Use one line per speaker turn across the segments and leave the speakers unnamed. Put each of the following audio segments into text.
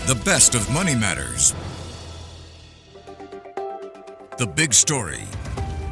The best of Money Matters. The Big Story.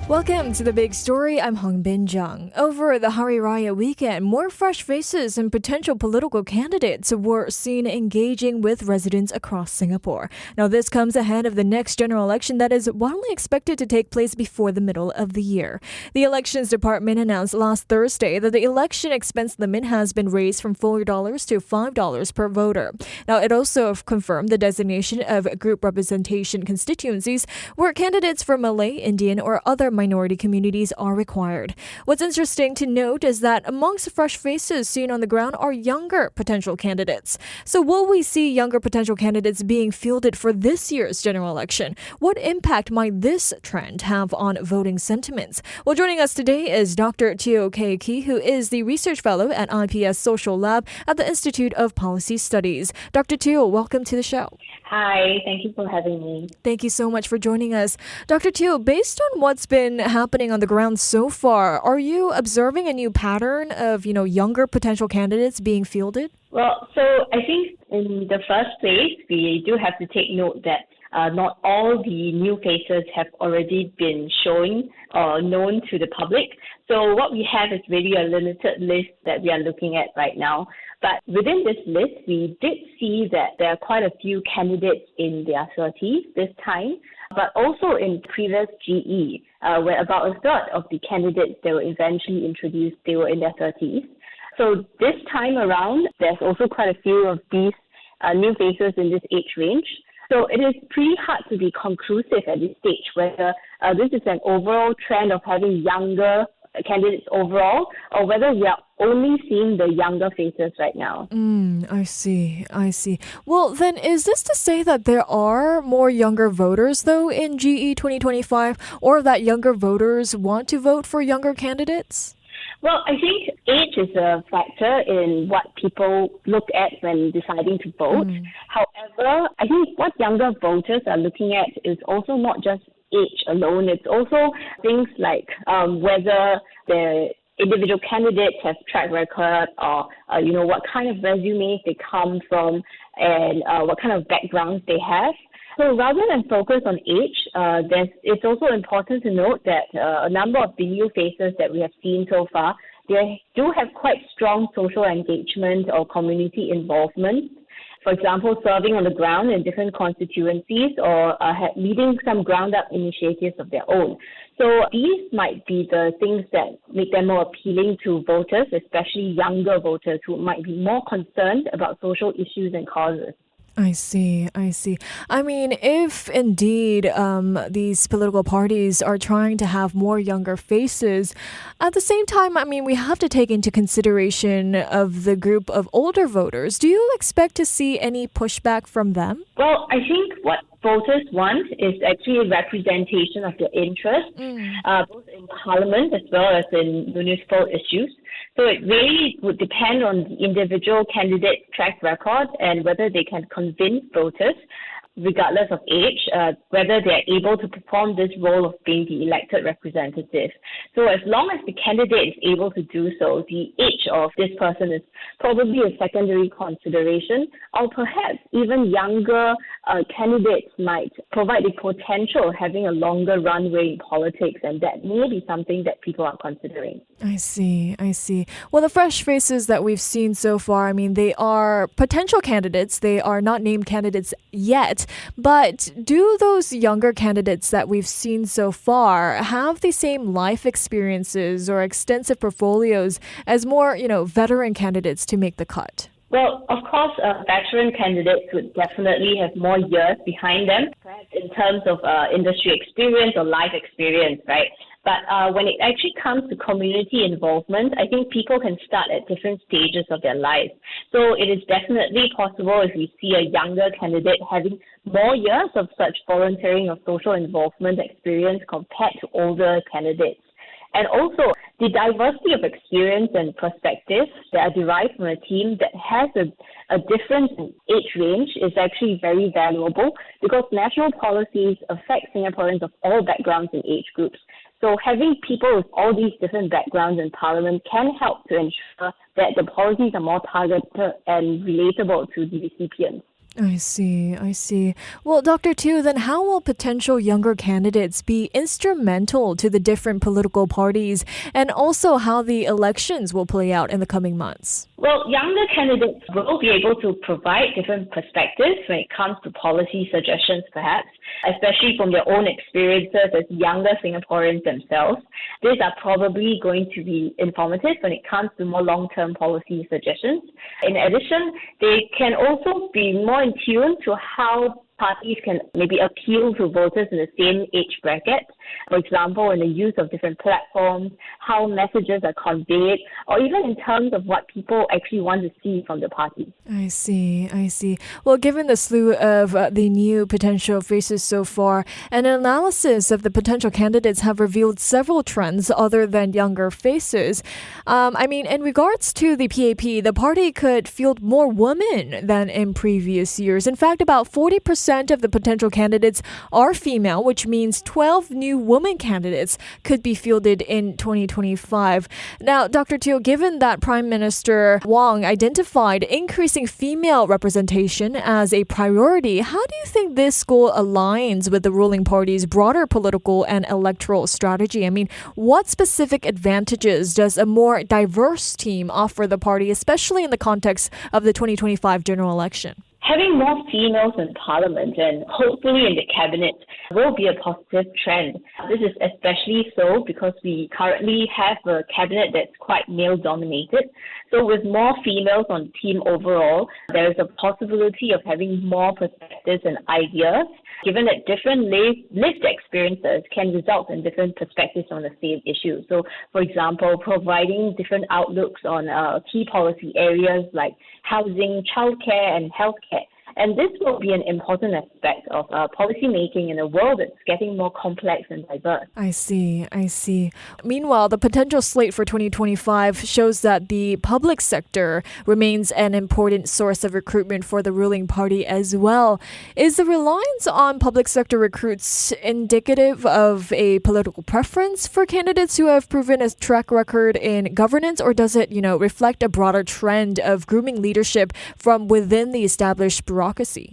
Welcome to The Big Story. I'm Hongbin Jeong. Over the Hari Raya weekend, more fresh faces and potential political candidates were seen engaging with residents across Singapore. Now, this comes ahead of the next general election that is widely expected to take place before the middle of the year. The Elections Department announced last Thursday that the election expense limit has been raised from $4 to $5 per voter. Now, it also confirmed the designation of Group Representation Constituencies, where candidates from Malay, Indian, or other minority communities are required. What's interesting to note is that amongst fresh faces seen on the ground are younger potential candidates. So will we see younger potential candidates being fielded for this year's general election? What impact might this trend have on voting sentiments? Well, joining us today is Dr Teo Kay Key, who is the research fellow at IPS Social Lab at the Institute of Policy Studies. Dr. Teo, welcome to the show.
Hi, thank you for having me.
Thank you so much for joining us. Dr. Teo, based on what's been happening on the ground so far, are you observing a new pattern of, younger potential candidates being fielded?
Well, so I think in the first place, we do have to take note that not all the new faces have already been shown or known to the public. So what we have is really a limited list that we are looking at right now. But within this list, we did see that there are quite a few candidates in their 30s this time, but also in previous GE, where about a third of the candidates that were eventually introduced, they were in their 30s. So this time around, there's also quite a few of these new faces in this age range. So it is pretty hard to be conclusive at this stage whether this is an overall trend of having younger candidates overall, or whether we are only seeing the younger faces right now.
I see. Well, then is this to say that there are more younger voters, though, in GE 2025, or that younger voters want to vote for younger candidates?
Well, I think age is a factor in what people look at when deciding to vote. However, I think what younger voters are looking at is also not just age alone. It's also things like whether the individual candidates have track record or, what kind of resumes they come from and what kind of backgrounds they have. So rather than focus on age, it's also important to note that a number of the new faces that we have seen so far, they do have quite strong social engagement or community involvement. For example, serving on the ground in different constituencies or leading some ground-up initiatives of their own. So these might be the things that make them more appealing to voters, especially younger voters who might be more concerned about social issues and causes.
I see. I mean, if indeed these political parties are trying to have more younger faces, at the same time, we have to take into consideration of the group of older voters. Do you expect to see any pushback from them?
Well, I think what voters want is actually a representation of their interests, both in parliament as well as in municipal issues. So it really would depend on the individual candidate's track record and whether they can convince voters, regardless of age, whether they're able to perform this role of being the elected representative. So as long as the candidate is able to do so, the age of this person is probably a secondary consideration, or perhaps even younger candidates might provide the potential of having a longer runway in politics, and that may be something that people are considering.
I see. Well, the fresh faces that we've seen so far, they are potential candidates. They are not named candidates yet. But do those younger candidates that we've seen so far have the same life experiences or extensive portfolios as more, veteran candidates to make the cut?
Well, of course, veteran candidates would definitely have more years behind them, perhaps in terms of industry experience or life experience, right? But when it actually comes to community involvement, I think people can start at different stages of their lives. So it is definitely possible if we see a younger candidate having more years of such volunteering or social involvement experience compared to older candidates. And also, the diversity of experience and perspectives that are derived from a team that has a different age range is actually very valuable because national policies affect Singaporeans of all backgrounds and age groups. So having people with all these different backgrounds in Parliament can help to ensure that the policies are more targeted and relatable to the recipients.
I see, I see. Well, Dr. Teo, then how will potential younger candidates be instrumental to the different political parties and also how the elections will play out in the coming months?
Well, younger candidates will be able to provide different perspectives when it comes to policy suggestions, perhaps, especially from their own experiences as younger Singaporeans themselves. These are probably going to be informative when it comes to more long-term policy suggestions. In addition, they can also be more in tune to how parties can maybe appeal to voters in the same age bracket. For example, in the use of different platforms, how messages are conveyed, or even in terms of what people actually want to see from the party.
I see, I see. Well, given the slew of the new potential faces so far, an analysis of the potential candidates have revealed several trends other than younger faces. In regards to the PAP, the party could field more women than in previous years. In fact, about 40% of the potential candidates are female, which means 12 new women candidates could be fielded in 2025. Now, Dr. Teo, given that Prime Minister Wong identified increasing female representation as a priority, how do you think this goal aligns with the ruling party's broader political and electoral strategy? What specific advantages does a more diverse team offer the party, especially in the context of the 2025 general election?
Having more females in parliament and hopefully in the cabinet will be a positive trend. This is especially so because we currently have a cabinet that's quite male-dominated. So with more females on the team overall, there is a possibility of having more perspectives and ideas, given that different lived experiences can result in different perspectives on the same issue. So, for example, providing different outlooks on key policy areas like housing, childcare, and healthcare. And this will be an important aspect of policy making in a world that's getting more complex and diverse.
I see, I see. Meanwhile, the potential slate for 2025 shows that the public sector remains an important source of recruitment for the ruling party as well. Is the reliance on public sector recruits indicative of a political preference for candidates who have proven a track record in governance, or does it, reflect a broader trend of grooming leadership from within the established bureaucracy?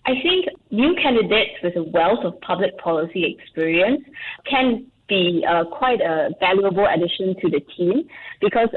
I think new candidates with a wealth of public policy experience can be quite a valuable addition to the team because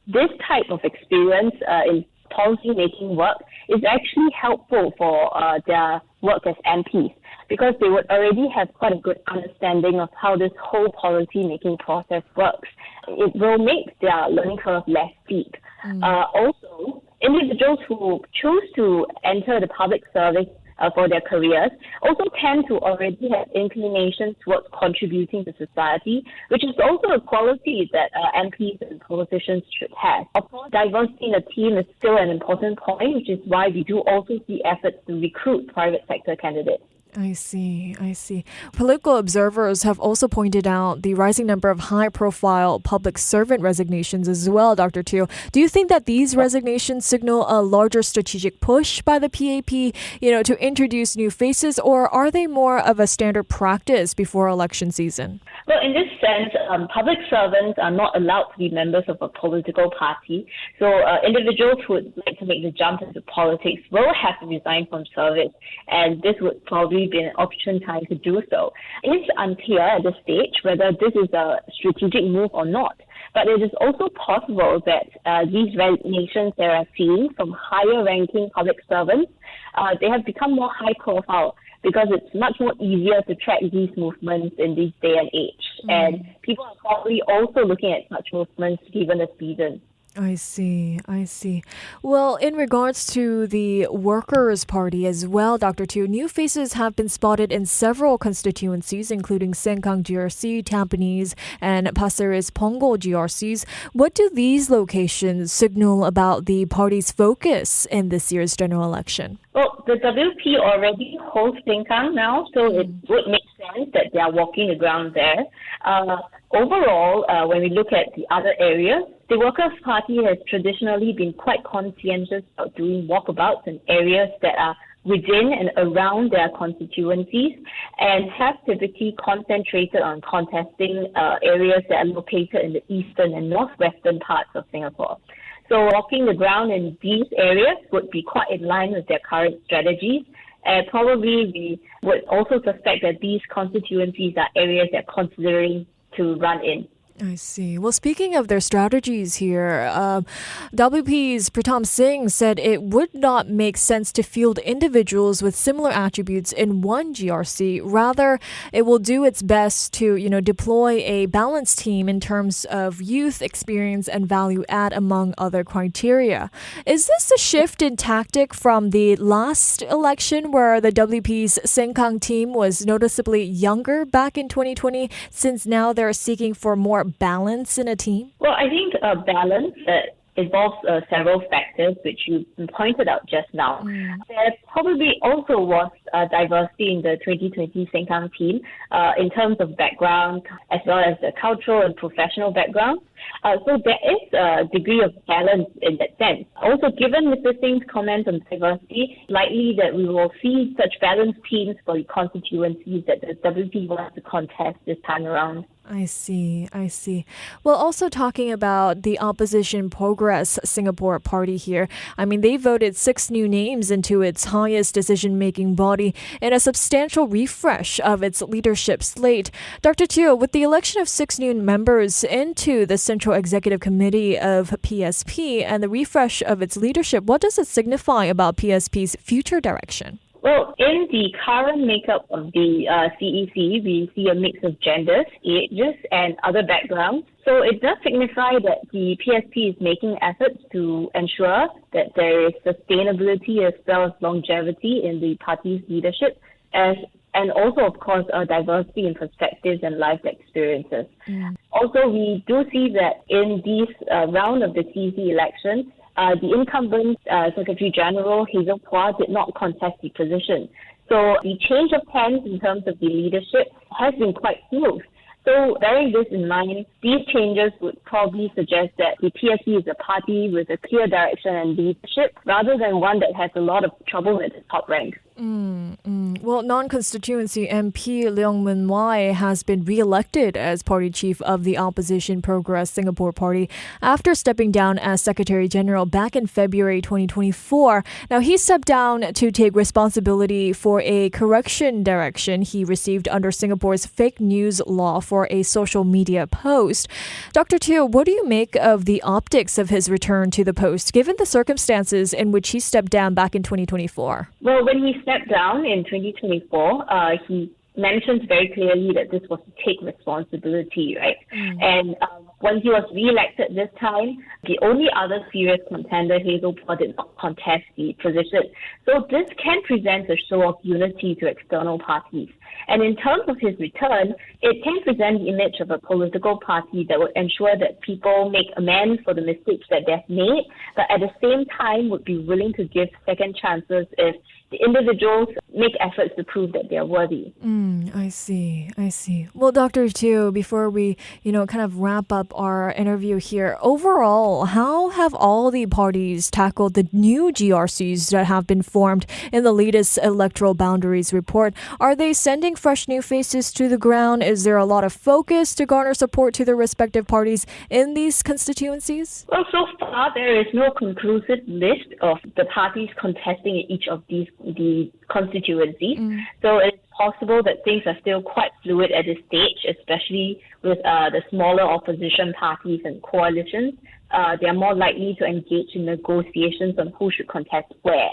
this type of experience in policy-making work is actually helpful for their work as MPs because they would already have quite a good understanding of how this whole policy-making process works. It will make their learning curve less steep. Also, individuals who choose to enter the public service for their careers also tend to already have inclinations towards contributing to society, which is also a quality that MPs and politicians should have. Of course, diversity in the team is still an important point, which is why we do also see efforts to recruit private sector candidates.
I see, I see. Political observers have also pointed out the rising number of high-profile public servant resignations as well, Dr. Teo. Do you think that these resignations signal a larger strategic push by the PAP, to introduce new faces, or are they more of a standard practice before election season?
Well, in this sense, public servants are not allowed to be members of a political party. So individuals who would like to make the jump into politics will have to resign from service, and this would probably be an opportune time to do so. It's unclear at this stage whether this is a strategic move or not. But it is also possible that these resignations that are seen from higher-ranking public servants, they have become more high-profile because it's much more easier to track these movements in this day and age. And people are probably also looking at such movements given the season.
I see, I see. Well, in regards to the Workers' Party as well, Dr. Teo, new faces have been spotted in several constituencies, including Sengkang GRC, Tampines, and Pasir Ris Punggol GRCs. What do these locations signal about the party's focus in this year's general election?
Well, the WP already holds Sengkang now, so it would make sense that they are walking the ground there. Overall, when we look at the other areas, the Workers' Party has traditionally been quite conscientious about doing walkabouts in areas that are within and around their constituencies and have typically concentrated on contesting areas that are located in the eastern and northwestern parts of Singapore. So walking the ground in these areas would be quite in line with their current strategies. And probably we would also suspect that these constituencies are areas they're considering to run in.
I see. Well, speaking of their strategies here, WP's Pritam Singh said it would not make sense to field individuals with similar attributes in one GRC. Rather, it will do its best to, deploy a balanced team in terms of youth, experience, and value add among other criteria. Is this a shift in tactic from the last election where the WP's Sengkang team was noticeably younger back in 2020, since now they're seeking for more balance in a team?
Well, I think balance involves several factors, which you pointed out just now. There probably also was diversity in the 2020 Sengkang team in terms of background, as well as the cultural and professional background. So there is a degree of balance in that sense. Also, given Mr. Singh's comments on diversity, it's likely that we will see such balanced teams for the constituencies that the WP wants to contest this time around.
I see. Well, also talking about the opposition Progress Singapore party here, they voted 6 new names into its highest decision-making body in a substantial refresh of its leadership slate. Dr. Teo, with the election of 6 new members into the Central Executive Committee of PSP and the refresh of its leadership, what does it signify about PSP's future direction?
Well, in the current makeup of the CEC, we see a mix of genders, ages, and other backgrounds. So it does signify that the PSP is making efforts to ensure that there is sustainability as well as longevity in the party's leadership, and also, of course, diversity in perspectives and life experiences. Also, we do see that in this round of the CEC election, the incumbent Secretary General Hazel Phua did not contest the position. So the change of hands in terms of the leadership has been quite smooth. So bearing this in mind, these changes would probably suggest that the PSP is a party with a clear direction and leadership rather than one that has a lot of trouble at the top ranks.
Well, non-constituency MP Leong Mun Wai has been re-elected as party chief of the opposition Progress Singapore Party after stepping down as Secretary General back in February 2024. Now, he stepped down to take responsibility for a correction direction he received under Singapore's fake news law for a social media post. Dr. Teo, what do you make of the optics of his return to the post, given the circumstances in which he stepped down back in 2024?
Well, when he stepped down in 2024, he mentions very clearly that this was to take responsibility, right? And when he was re-elected this time, the only other serious contender, Hazel Phua, did not contest the position. So this can present a show of unity to external parties. And in terms of his return, it can present the image of a political party that would ensure that people make amends for the mistakes that they've made, but at the same time would be willing to give second chances if the individuals make efforts to prove that they're worthy.
I see. Well, Dr. Teo, before we, kind of wrap up our interview here, overall, how have all the parties tackled the new GRCs that have been formed in the latest electoral boundaries report? Are they sending fresh new faces to the ground? Is there a lot of focus to garner support to their respective parties in these constituencies?
Well, so far there is no conclusive list of the parties contesting in each of the constituencies. So it's possible that things are still quite fluid at this stage, especially with the smaller opposition parties and coalitions. They are more likely to engage in negotiations on who should contest where.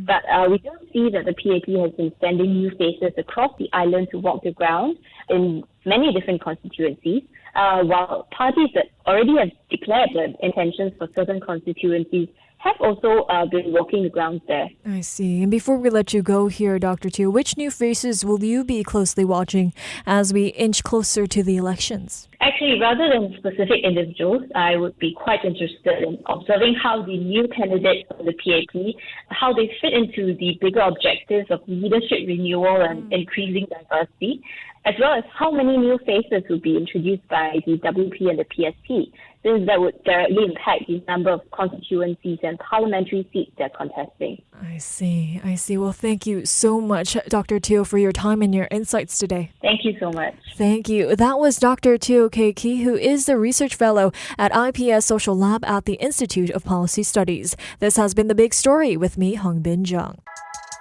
But we do see that the PAP has been sending new faces across the island to walk the ground in many different constituencies, while parties that already have declared their intentions for certain constituencies have also been walking the grounds there.
I see. And before we let you go here, Dr. Teo, which new faces will you be closely watching as we inch closer to the elections?
Actually, rather than specific individuals, I would be quite interested in observing how the new candidates for the PAP, how they fit into the bigger objectives of leadership renewal and increasing diversity, as well as how many new faces will be introduced by the WP and the PSP, since that would directly impact the number of constituencies and parliamentary seats they're contesting.
I see. Well, thank you so much, Dr. Teo, for your time and your insights today.
Thank you so much.
Thank you. That was Dr. Teo Kay Key, who is the Research Fellow at IPS Social Lab at the Institute of Policy Studies. This has been The Big Story with me, Hongbin Jeong.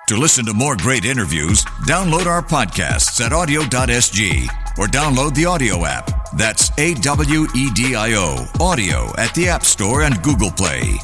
To listen to more great interviews, download our podcasts at audio.sg or download the audio app. That's AWEDIO, audio at the App Store and Google Play.